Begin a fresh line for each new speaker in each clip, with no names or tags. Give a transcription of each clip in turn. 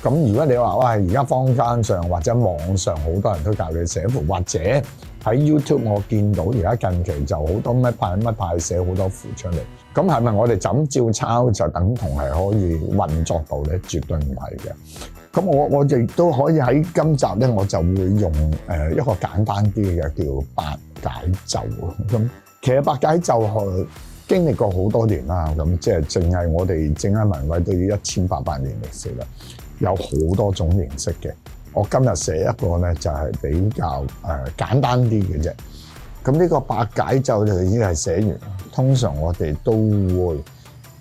咁如果你話哇，而家坊間上或者網上好多人都教你寫符，或者喺 YouTube 我見到而家近期就好多乜派寫好多符出嚟，咁係咪我哋就咁照抄就等同係可以運作到咧？絕對唔係嘅。咁我亦都可以喺今集咧，我就會用一個簡單啲嘅叫八解咒。咁其實八解咒係經歷過好多年啦，咁即係淨係我哋正楷文威都要1800年歷史啦，有好多種形式嘅。我今日寫一個咧就係比較簡單啲嘅啫。咁呢個八解咒就已經係寫完，通常我哋都會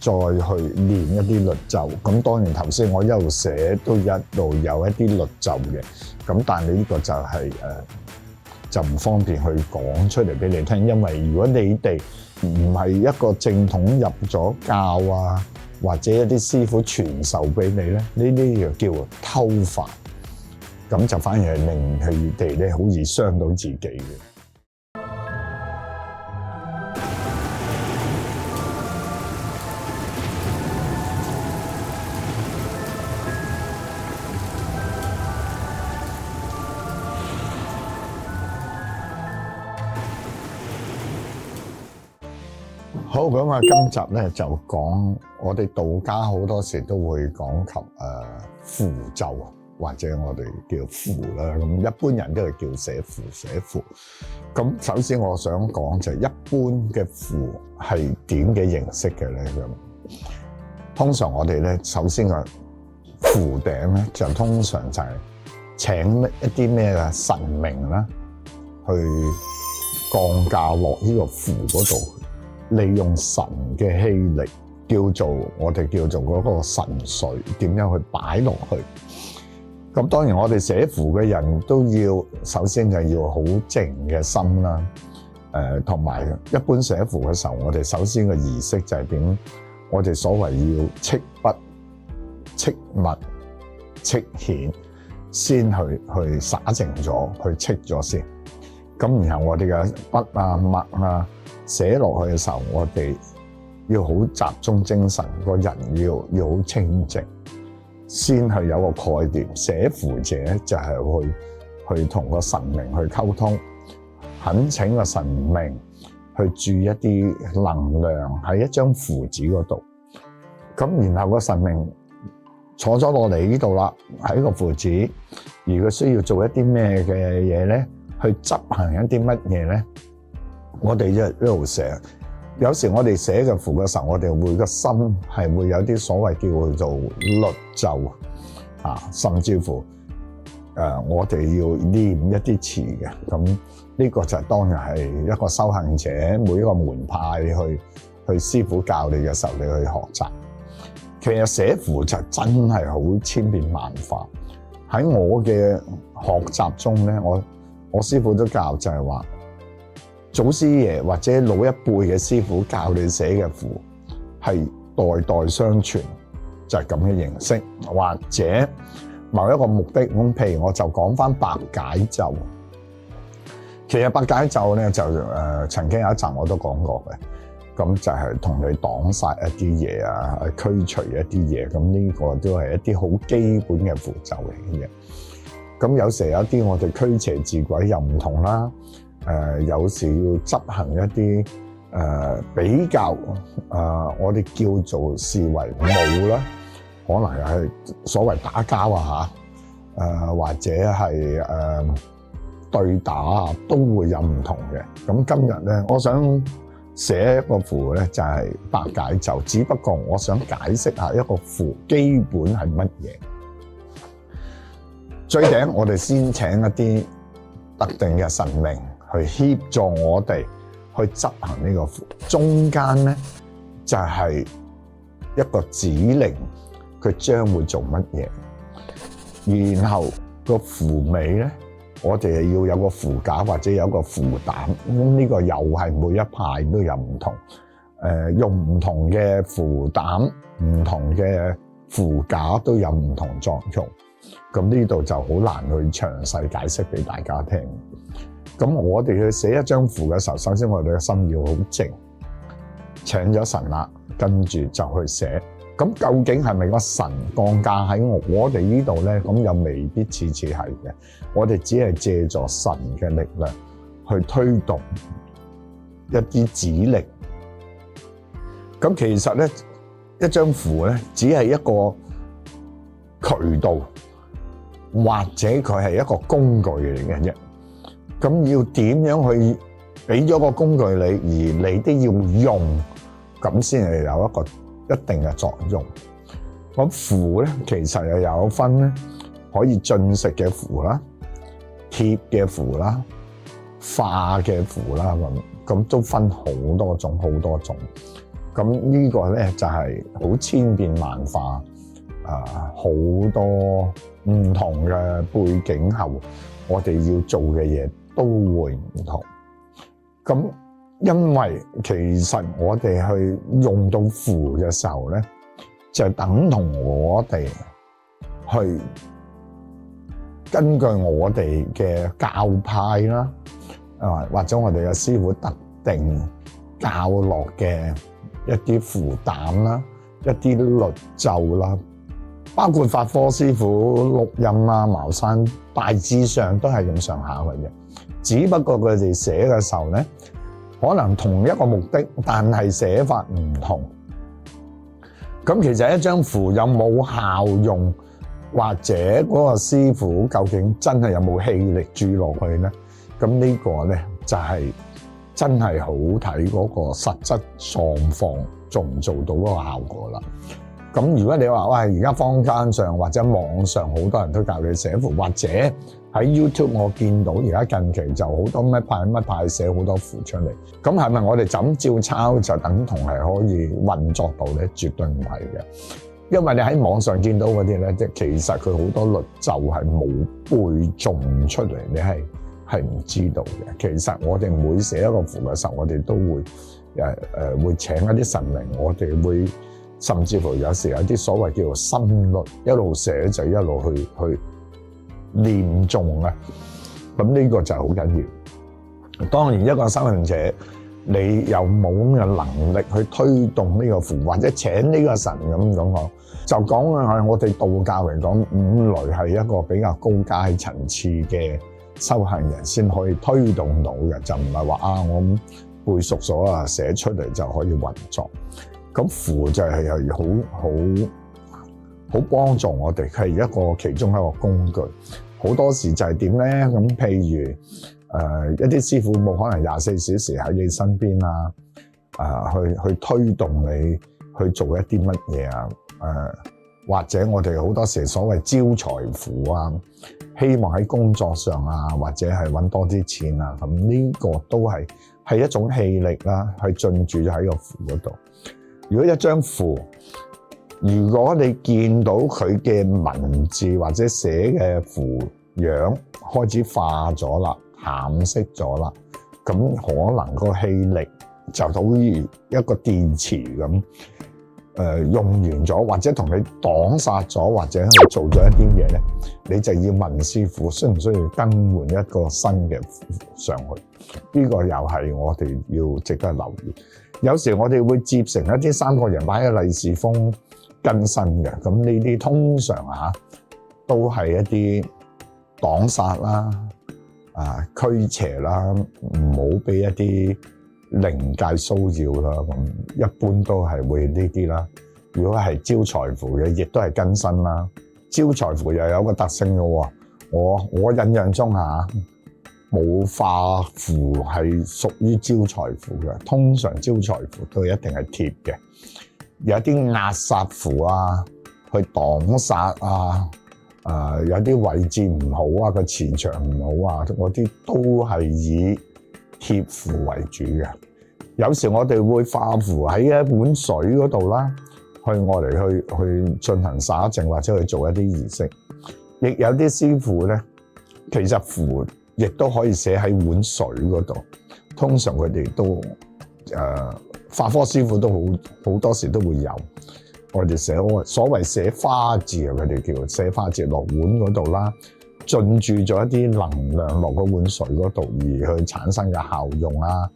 再去練一啲律咒。咁當然頭先我一路寫都一路有一啲律咒嘅，咁但係呢個就係就唔方便去講出嚟俾你聽，因為如果你哋唔係一個正統入咗教啊，或者一啲師傅傳授俾你咧，呢啲就叫偷法，咁就反而係令佢哋咧好易傷到自己嘅。好，咁啊，今集咧就講我哋道家好多時都會講及符咒，或者我哋叫符啦。咁一般人都係叫寫符。咁首先我想講就係一般嘅符係點嘅形式嘅咧？咁通常我哋咧首先個符頂咧就通常就係請一啲咩嘅神明啦，去降駕落呢個符嗰度。利用神嘅氣力，我哋叫做嗰個神髓，點樣去擺落去？咁當然我哋寫符嘅人都要，首先就要好靜嘅心啦。同埋一般寫符嘅時候，我哋首先嘅儀式就係點？我哋所謂要敕筆、敕墨、敕硯，先去灑淨咗，去敕咗先。咁然後我哋嘅筆啊、墨啊寫落去嘅時候，我哋要好集中精神，個人要好清靜，先係有個概念。寫符者就係去同個神明去溝通，懇請個神明去注一啲能量喺一張符紙嗰度。咁然後個神明坐咗落嚟呢度啦，喺個符紙，如果需要做一啲咩嘅嘢咧，去執行一啲乜嘢咧？我哋一路寫，有時我哋寫嘅符嘅時候，我哋會個心係會有啲所謂叫做律咒啊，甚至乎我哋要念一啲詞嘅。咁呢個就當然係一個修行者，每一個門派去師傅教你嘅時候，你去學習。其實寫符就真係好千變萬化。喺我嘅學習中咧，我師傅都教就係話，祖師爺或者老一輩嘅師傅教你寫嘅符係代代相傳，就係咁嘅形式，或者某一個目的。咁譬如我就講翻八解咒。其實八解咒咧就曾經有一集我都講過嘅。咁就係同你擋殺一啲嘢啊，驅除一啲嘢。咁呢個都係一啲好基本嘅符咒嚟嘅。咁有時有啲我哋驅邪治鬼又唔同啦。有時要執行一啲比較我哋叫做視為武啦，可能係所謂打交啊嚇，或者係對打啊，都會有唔同嘅。咁今日咧，我想寫一個符咧，就係八解咒，只不過我想解釋下一個符基本係乜嘢。最頂我哋先請一啲特定嘅神明去協助我哋去執行呢個符，中間咧就係一個指令，佢將會做乜嘢，然後個符尾咧，我哋要有個符架或者有個符膽。咁呢個又係每一派都有唔同，用唔同嘅符膽、唔同嘅符架都有唔同作用。咁呢度就好難去詳細解釋俾大家聽。咁我哋去寫一張符嘅時候，首先我哋嘅心要好靜，請咗神啦，跟住就去寫。咁究竟係咪個神降駕喺我哋呢度咧？咁又未必次次係嘅。我哋只係借助神嘅力量去推動一啲指令。咁其實咧，一張符咧，只係一個渠道，或者佢係一個工具嚟嘅啫。咁要點樣去俾咗個工具你，而你都要用，咁先係有一個一定嘅作用。咁符咧，其實又有分咧，可以進食嘅符啦、貼嘅符啦、化嘅符啦，咁都分好多種。咁呢個咧就係好千變萬化，好多唔同嘅背景後，我哋要做嘅嘢都會唔同。咁因為其實我哋去用到符嘅時候咧，就等同我哋去根據我哋嘅教派啦，或者我哋嘅師傅特定教落嘅一啲符膽啦，一啲律咒啦，包括法科師傅錄音啊、茅山，大致上都係咁上下嘅啫。只不過佢哋寫嘅時候咧，可能同一個目的，但係寫法唔同。咁其實一張符有冇效用，或者嗰個師傅究竟真係有冇氣力注落去咧？咁呢個咧就係真係好睇嗰個實質狀況做唔做到嗰個效果啦。咁如果你話喂，而家坊間上或者網上好多人都教你寫符，或者喺 YouTube 我見到而家近期就好多乜派寫好多符出嚟，咁係咪我哋就咁照抄就等同係可以運作到咧？絕對唔係嘅，因為你喺網上見到嗰啲咧，即係其實佢好多律咒係冇背誦出嚟，你係唔知道嘅。其實我哋每寫一個符嘅時候，我哋都會會請一啲神靈，我哋會甚至乎有時有啲所謂叫做心律，一路寫就一路去念誦啊。咁呢個就係好緊要。當然一個修行者，你有冇咁嘅能力去推動呢個符，或者請呢個神咁講，就講係我哋道教嚟講，五雷係一個比較高階層次嘅修行人先可以推動到嘅，就唔係話我背熟咗啊，寫出嚟就可以運作。咁符就係好幫助我哋，係一個其中一個工具。好多時就係點咧？咁譬如一啲師傅冇可能24小時喺你身邊啊，去推動你去做一啲乜嘢啊？或者我哋好多時所謂招財符啊，希望喺工作上啊，或者係揾多啲錢啊，咁呢個都係一種氣力啦，去進駐喺個符嗰度。如果一張符，如果你見到佢嘅文字或者寫嘅符樣開始化咗啦、淡色咗啦，咁可能個氣力就好似一個電池咁，用完咗或者同你擋殺咗，或者去做咗一啲嘢咧，你就要問師傅需唔需要更換一個新嘅符上去？呢個又係我哋要值得留意。有時我哋會接成一啲三個人擺喺利是封更新嘅，咁呢啲通常都係一啲擋殺啦、驅邪啦，唔好俾一啲靈界騷擾啦。咁一般都係會呢啲啦。如果係招財符嘅，亦都係更新啦。招財符又有個特性嘅喎，我印象中冇化符係屬於招財符嘅，通常招財符都一定係貼嘅。有啲壓煞符啊，去擋煞啊，有啲位置唔好啊，個磁場唔好啊，嗰啲都係以貼符為主嘅。有時我哋會化符喺一碗水嗰度啦，去我嚟去進行灑淨或者去做一啲儀式。亦有啲師傅咧，其實符亦都可以寫喺碗水嗰度。通常佢哋都法科師傅都好多時都會有。我哋所謂寫花字啊，佢哋叫寫花字落碗嗰度啦，進駐咗一啲能量落個碗水嗰度而去產生嘅效用啊。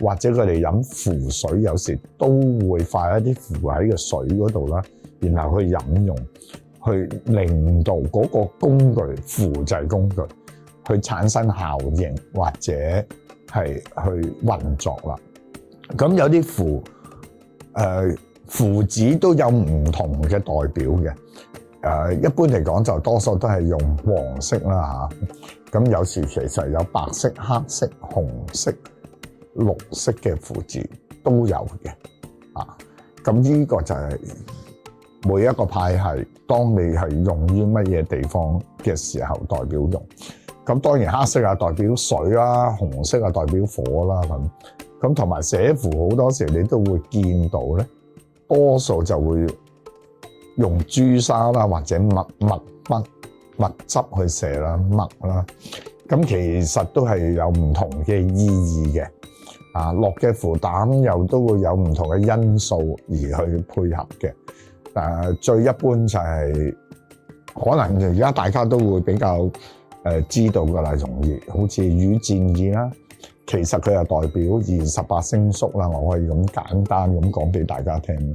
或者佢哋飲符水，有時都會化一啲符喺個水嗰度啦，然後去飲用，去令到嗰個工具符製工具去產生效應或者係去運作啦。咁有啲符紙都有唔同嘅代表嘅。一般嚟講就多數都係用黃色啦嚇。咁有時其實有白色、黑色、紅色、綠色嘅符紙都有嘅。咁呢個就係每一個派系，當你係用於乜嘢地方嘅時候代表用。咁當然黑色啊代表水啦，紅色啊代表火啦咁同埋寫符好多時你都會見到咧，多數就會用朱砂啦或者墨汁去寫啦，墨啦。咁其實都係有唔同嘅意義嘅。落嘅符膽又都會有唔同嘅因素而去配合嘅。最一般就係可能而家大家都會比較知道㗎啦，容易好似羽箭意啦，其實佢係代表28星宿啦，我可以咁簡單咁講俾大家聽。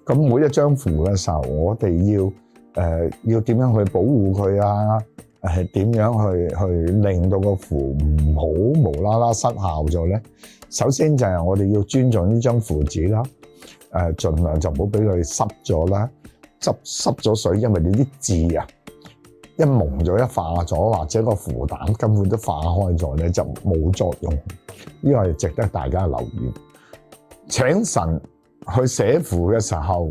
咁每一張符嘅時候，我哋要點樣去保護佢啊？點樣去令到個符唔好無啦啦失效咗咧？首先就係我哋要尊重呢張符紙啦，盡量就唔好俾佢濕咗啦，濕咗水，因為你啲字啊一蒙咗一化咗，或者個符膽根本都化開咗咧，就冇作用。呢個係值得大家留意。請神去寫符嘅時候，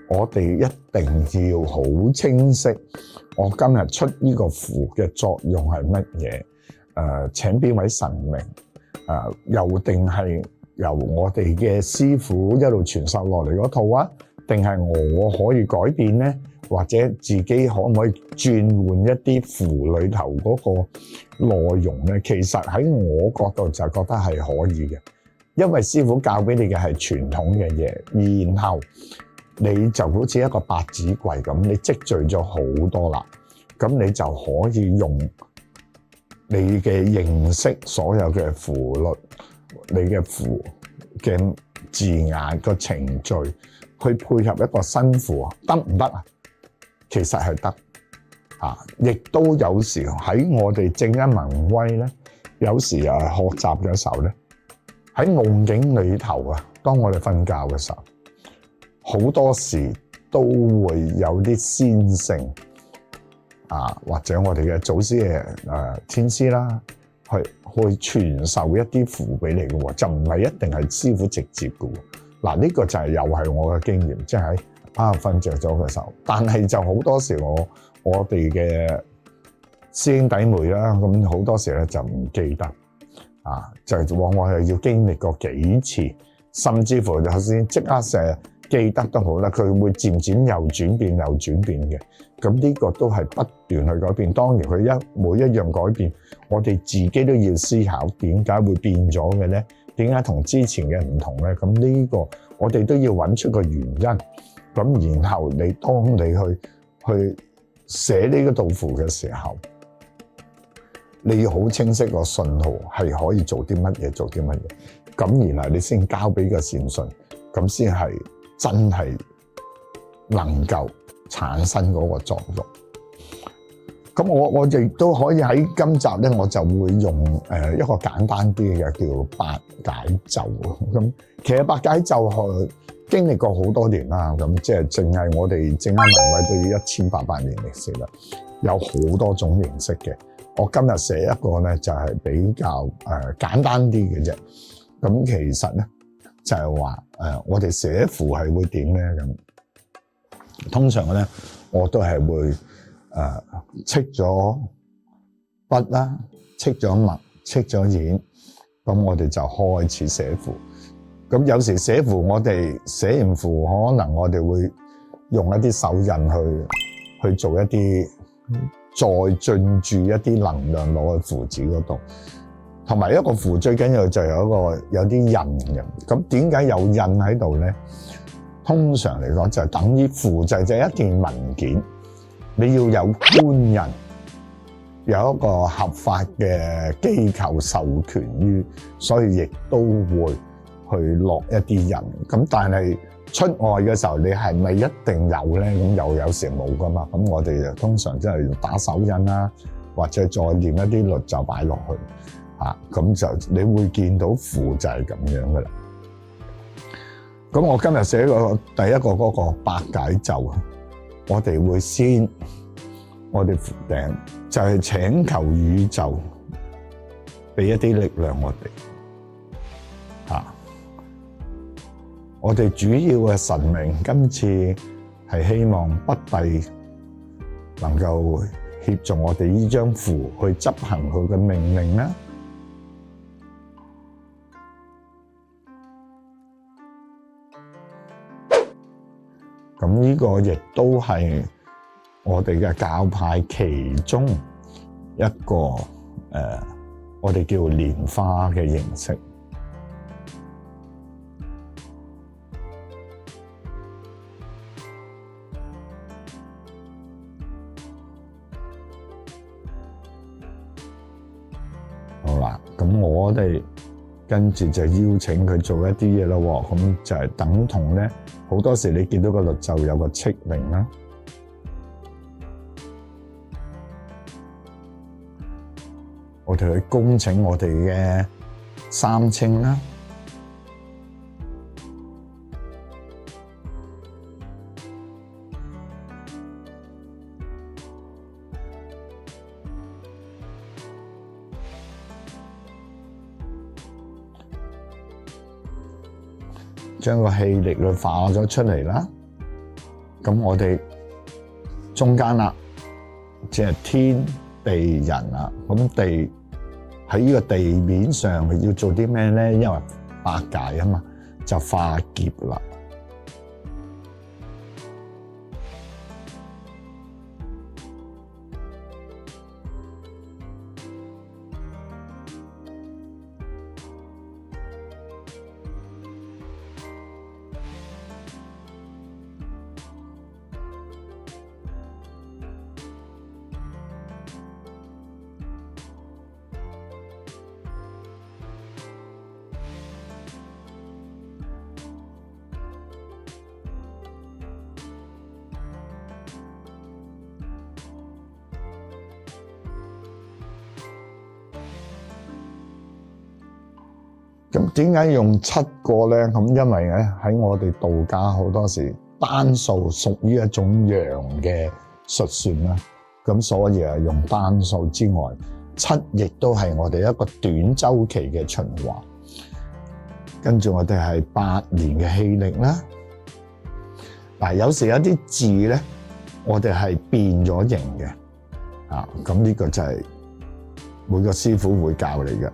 我哋一定要好清晰，我今日出呢個符嘅作用係乜嘢？請邊位神明？又定係由我哋嘅師傅一路傳授落嚟嗰套啊？定係我可以改變咧？或者自己可唔可以轉換一啲符裏頭嗰個內容咧？其實喺我角度就覺得係可以嘅，因為師傅教俾你嘅係傳統嘅嘢，然後你就好似一個百子櫃咁，你積聚咗好多啦，咁你就可以用你嘅認識所有嘅符律，你嘅符嘅字眼個程序去配合一個新符，得唔得啊？其實係得亦都有時喺我哋正一文威咧，有時學習嘅時候咧，喺夢境裏頭啊，當我哋瞓覺嘅時候，好多時都會有啲先聖或者我哋嘅祖師嘅天師啦，去傳授一啲符俾你嘅喎，就唔係一定係師傅直接嘅喎。呢個就係又係我嘅經驗，即係喺瞓着咗嘅時候，但係就好多時我哋嘅師兄弟妹啦，咁好多時咧就唔記得就往往係要經歷過幾次，甚至乎就算即刻成記得都好啦，佢會漸漸又轉變嘅。咁呢個都係不斷去改變。當然佢每一樣改變，我哋自己都要思考點解會變咗嘅咧？點解同之前嘅唔同咧？咁呢個我哋都要揾出個原因。咁然後當你去寫呢個道符嘅時候，你要好清晰個信號係可以做啲乜嘢，咁然後你先交俾個善信，咁先係真係能夠產生嗰個作用。咁我亦都可以喺今集咧，我就會用一個簡單啲嘅叫八解咒。咁其實八解咒係經歷過好多年啦，咁即係淨係我哋正一文威都要1800年歷史啦，有好多種形式嘅。我今日寫一個咧就係比較簡單啲嘅啫。咁其實咧就係話我哋寫符係會點咧？咁通常咧我都係會敕咗筆啦，敕咗墨，敕咗硯，咁我哋就開始寫符。咁有時寫符，我哋寫完符，可能我哋會用一啲手印去做一啲再進駐一啲能量落去符紙嗰度。同埋一個符最緊要就有啲印嘅。咁點解有印喺度咧？通常嚟講就等於符就係一件文件，你要有官印，有一個合法嘅機構授權於，所以亦都會去落一啲印。咁但係出外嘅時候，你係咪一定有咧？咁又有時冇噶嘛。咁我哋就通常真係要打手印啦，或者再念一啲律咒擺落去嚇，咁就你會見到符就係咁樣噶啦。咁我今日寫個第一個嗰個百解咒啊，我哋會先我哋符頂就係請求宇宙俾一啲力量我哋嚇。我哋主要嘅神明今次係希望北帝能夠協助我哋呢張符去執行佢嘅命令啦。咁呢個亦都係我哋嘅教派其中一個我哋叫蓮花嘅形式。好啦，咁我哋跟住就邀請佢做一啲嘢咯喎，咁就係等同咧，好多時你見到個律咒有個敕令啦，我哋去恭請我哋嘅三清啦，將個氣力去化咗出嚟啦。咁我哋中間啦，即係天地人啦。咁地喺呢個地面上要做啲咩咧？因為百解啊嘛，就化劫啦。咁點解用7個咧？咁因為咧喺我哋道家好多時單數屬於一種陽嘅術算啦，咁所以係用單數之外，7亦都係我哋一個短周期嘅循環。跟住我哋係8年嘅氣力啦。嗱，有時有啲字咧，我哋係變咗形嘅，咁呢個就係每個師傅會教你嘅。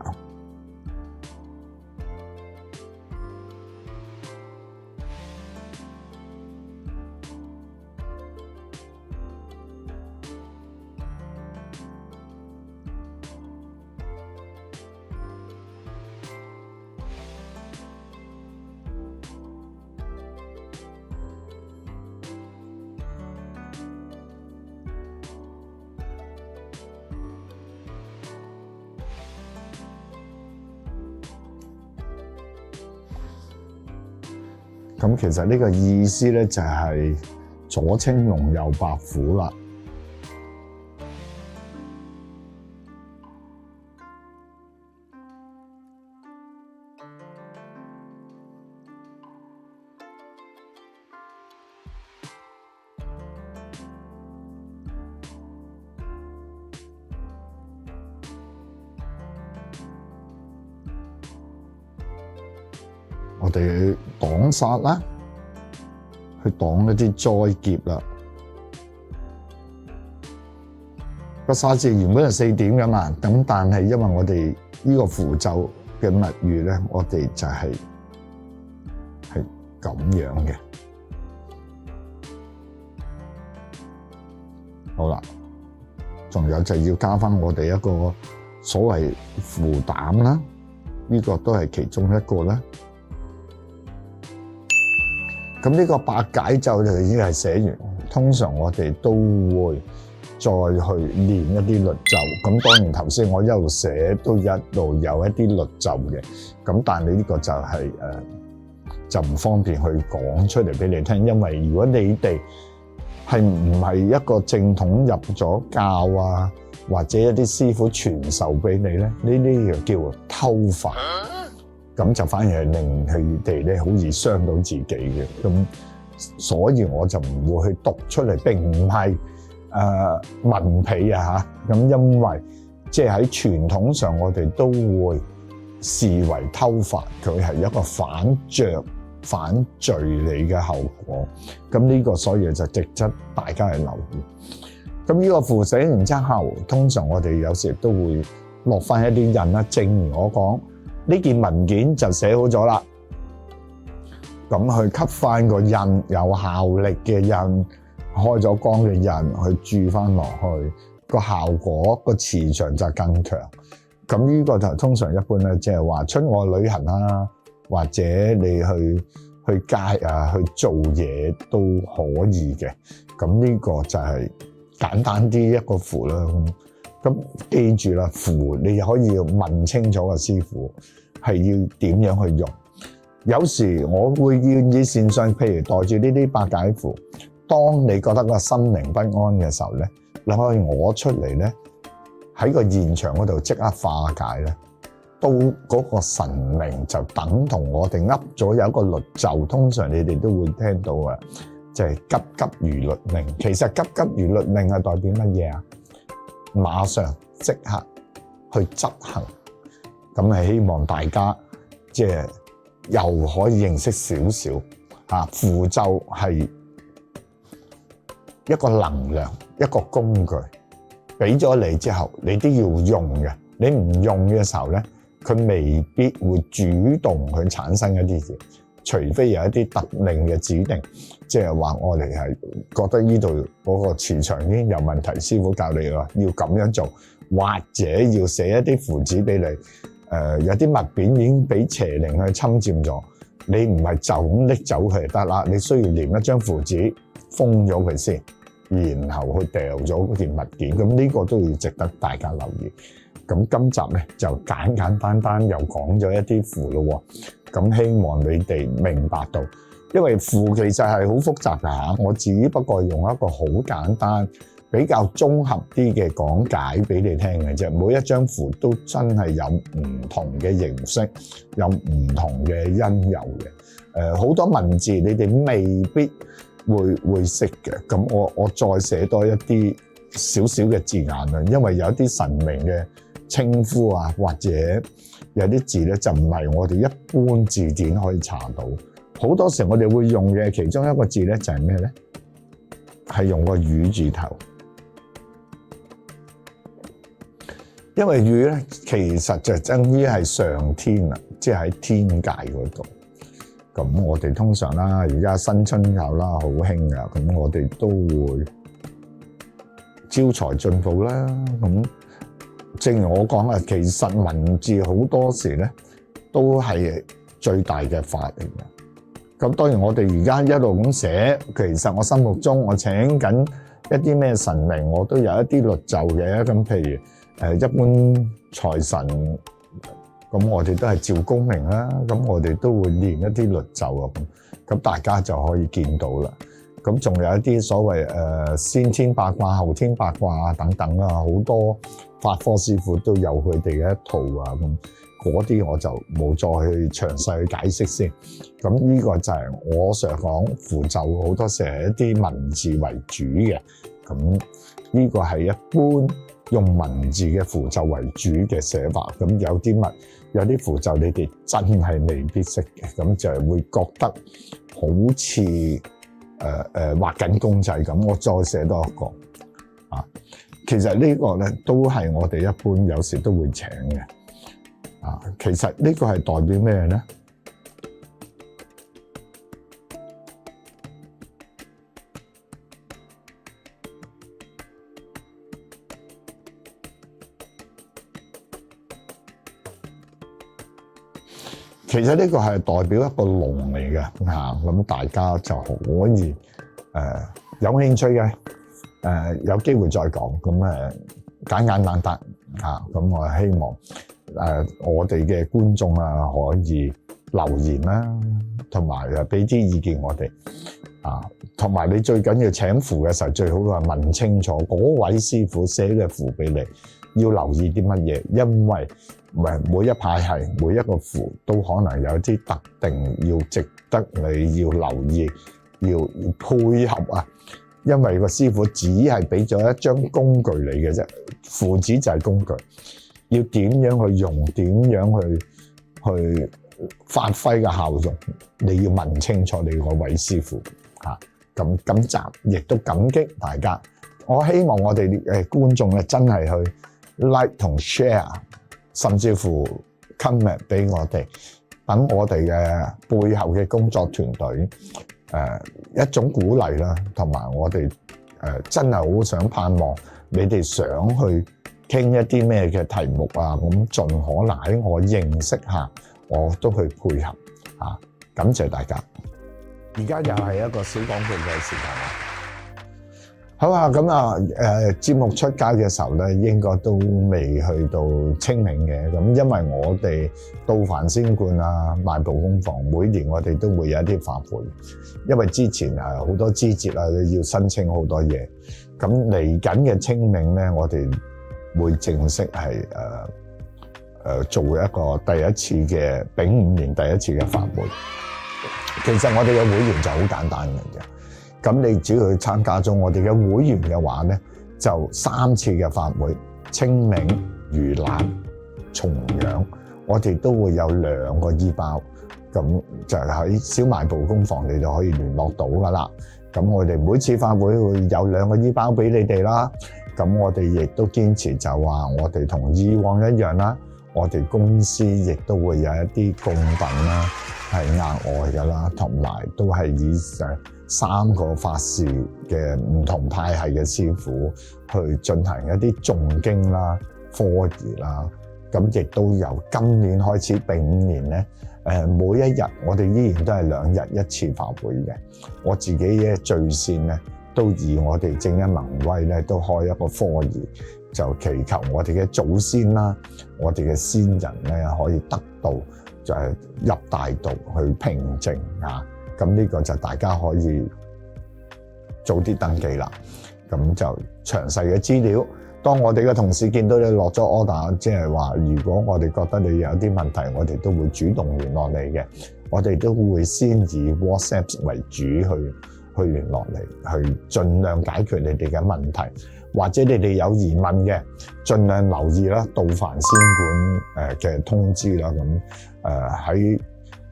咁其實呢個意思咧就係左青龍右白虎啦。我哋去擋煞啦，去擋一啲災劫啦。個煞字原本係4點㗎嘛，咁但係因為我哋呢個符咒嘅密語咧，我哋就係咁樣嘅。好啦，仲有就要加返我哋一個所謂符膽啦，呢個都係其中一個啦。咁呢個百解咒就已經係寫完，通常我哋都會再去練一啲律咒。咁當然頭先我一路寫都一路有一啲律咒嘅，咁但係你呢個就係就唔方便去講出嚟俾你聽，因為如果你哋係唔係一個正統入咗教啊，或者一啲師傅傳授俾你咧，呢啲就叫偷法，咁就反而係令佢哋咧好易傷到自己嘅。咁所以我就唔會去讀出嚟，並唔係文縟啊嚇。咁因為即係喺傳統上，我哋都會視為偷法，佢係一個反罪嚟嘅後果。咁呢個所以就值得大家去留意。咁呢個符寫完之後，通常我哋有時都會落翻一啲印啦。正如我講，呢件文件就寫好咗啦，咁去吸翻個印，有效力嘅印，開咗光嘅印去注翻落去，個效果個磁場就更強。咁呢個就通常一般咧，即係話出外旅行啊，或者你去街啊，去做嘢都可以嘅。咁呢個就係簡單啲一個符啦。咁記住啦，符你可以問清楚個師傅係要點樣去用。有時我會建議線上，譬如帶住呢啲八解符，當你覺得個心靈不安嘅時候咧，你可以攞出嚟咧，喺個現場嗰度即刻化解咧，到嗰個神靈就等同我哋噏咗有一個律咒，通常你哋都會聽到嘅，就係急急如律令。其實急急如律令係代表乜嘢啊？馬上即刻去執行。咁係希望大家即係又可以認識少少嚇，符咒係一個能量，一個工具，俾咗你之後，你都要用嘅。你唔用嘅時候咧，佢未必會主動去產生一啲嘢，除非有一啲特定嘅指定，即係話我哋係覺得呢度嗰個磁場已經有問題，師傅教你話要咁樣做，或者要寫一啲符紙俾你。有啲物件已經俾邪靈去侵佔咗，你唔係就咁拎走佢就得啦，你需要黏一張符紙封咗佢先，然後去掉咗嗰件物件。咁呢個都要值得大家留意。咁今集咧就簡簡單單又講咗一啲符咯。咁希望你哋明白到，因為符其實係好複雜㗎嚇，我只不過用一個好簡單，比較綜合啲嘅講解俾你聽嘅啫。每一張符都真係有唔同嘅形式，有唔同嘅因由嘅。好多文字你哋未必會識嘅。咁我再寫多一啲少少嘅字眼啦，因為有一啲神明嘅稱呼啊，或者有啲字咧就唔係我哋一般字典可以查到。好多時我哋會用嘅其中一個字咧就係咩咧？係用個雨字頭。因為雨咧，其實就等於係上天啦，即係喺天界嗰度。咁我哋通常啦，而家新春教啦好興噶，咁我哋都會招財進寶啦。咁正如我講啊，其實文字好多時咧都係最大嘅法嚟嘅。咁當然我哋而家一路咁寫，其實我心目中我請緊一啲咩神明，我都有一啲律咒嘅。咁譬如一般財神，咁我哋都係趙公明啦，咁我哋都會念一啲律咒啊，咁大家就可以見到啦。咁仲有一啲所謂先天八卦、後天八卦啊等等啊，好多法科師傅都有佢哋嘅一套啊，咁嗰啲我就冇再去詳細去解釋先。咁呢個就係我想講符咒好多時係一啲文字為主嘅，咁呢個係一般用文字嘅符咒為主嘅寫法。咁有啲符咒你哋真係未必識嘅，咁就係會覺得好似畫緊公仔咁。我再寫多一個啊，其實呢個咧都係我哋一般有時都會請嘅啊。其實呢個係代表咩咧？其實呢個係代表一個龍嚟嘅嚇，咁大家就可以有興趣嘅有機會再講。咁簡簡單單嚇，咁我希望我哋嘅觀眾啊可以留言啦，同埋俾啲意見我哋啊。同埋你最緊要請符嘅時候，最好係問清楚嗰位師傅寫嘅符俾你，要留意啲乜嘢，因為每一派系每一個符都可能有啲特定要值得你要留意，要配合啊。因為個師傅只係俾咗一張工具你嘅啫，符紙就係工具，要點樣去用，點樣去發揮嘅效用，你要問清楚你嗰位師傅嚇。咁今集亦都感激大家，我希望我哋觀眾咧真係去 like 同 share， 甚至乎 comment 俾我哋，等我哋嘅背後嘅工作團隊一種鼓勵啦，同埋我哋真係好想盼望你哋想去傾一啲咩嘅題目啊，咁盡可能喺我認識下，我都去配合啊！感謝大家。而家又係一個小廣告嘅時間啦。好啊，咁啊節目出街嘅時候咧，應該都未去到清明嘅。咁因為我哋到凡仙觀啊、賣布工房，每年我哋都會有一啲法會，因為之前好多枝節啊要申請好多嘢。咁嚟緊嘅清明咧，我哋會正式係做一個第一次嘅丙午年第一次嘅法會。其實我哋嘅會員就好簡單嘅啫，咁你只要去參加咗我哋嘅會員嘅話咧，就3次嘅法會，清明、盂蘭、重陽，我哋都會有2個衣包，咁就喺小賣部工房你就可以聯絡到噶啦。咁我哋每次法會會有2個衣包俾你哋啦。咁我哋亦都堅持就話，我哋同以往一樣啦，我哋公司亦都會有一啲供品啦。係額外㗎啦，同埋都係以3個法事嘅唔同派系嘅師傅去進行一啲誦經啦、科儀啦。咁亦都由今年開始丙午年咧，每一日我哋依然都係2日1次法會嘅。我自己嘅最先咧，都以我哋正一盟威咧，都開一個科儀，就祈求我哋嘅祖先啦、我哋嘅先人咧，可以得到。就係入大道去平靜啊！咁呢個就大家可以早啲登記啦。咁就詳細嘅資料，當我哋嘅同事見到你落咗 order， 即係話如果我哋覺得你有啲問題，我哋都會主動聯絡你嘅。我哋都會先以 WhatsApp 為主去聯絡你，去盡量解決你哋嘅問題。或者你哋有疑問嘅，盡量留意啦，到凡仙館嘅通知啦。咁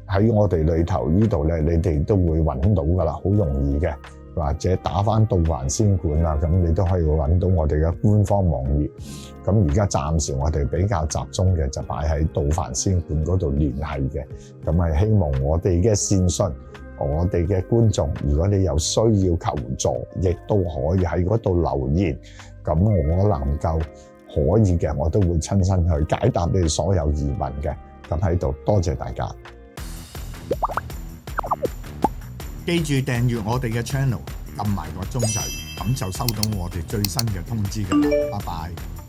喺我哋裏頭呢度咧，你哋都會揾到噶啦，好容易嘅。或者打返到凡仙館啦，咁你都可以揾到我哋嘅官方網頁。咁而家暫時我哋比較集中嘅就擺喺到凡仙館嗰度聯繫嘅。咁係希望我哋嘅善信，我哋嘅觀眾，如果你有需要求助，亦都可以喺嗰度留言。咁我能夠可以嘅，我都會親身去解答你哋所有疑問嘅。咁喺度多謝大家。
記住訂閱我哋嘅 channel， 撳埋個鐘仔，咁就收到我哋最新嘅通知㗎喇。拜拜。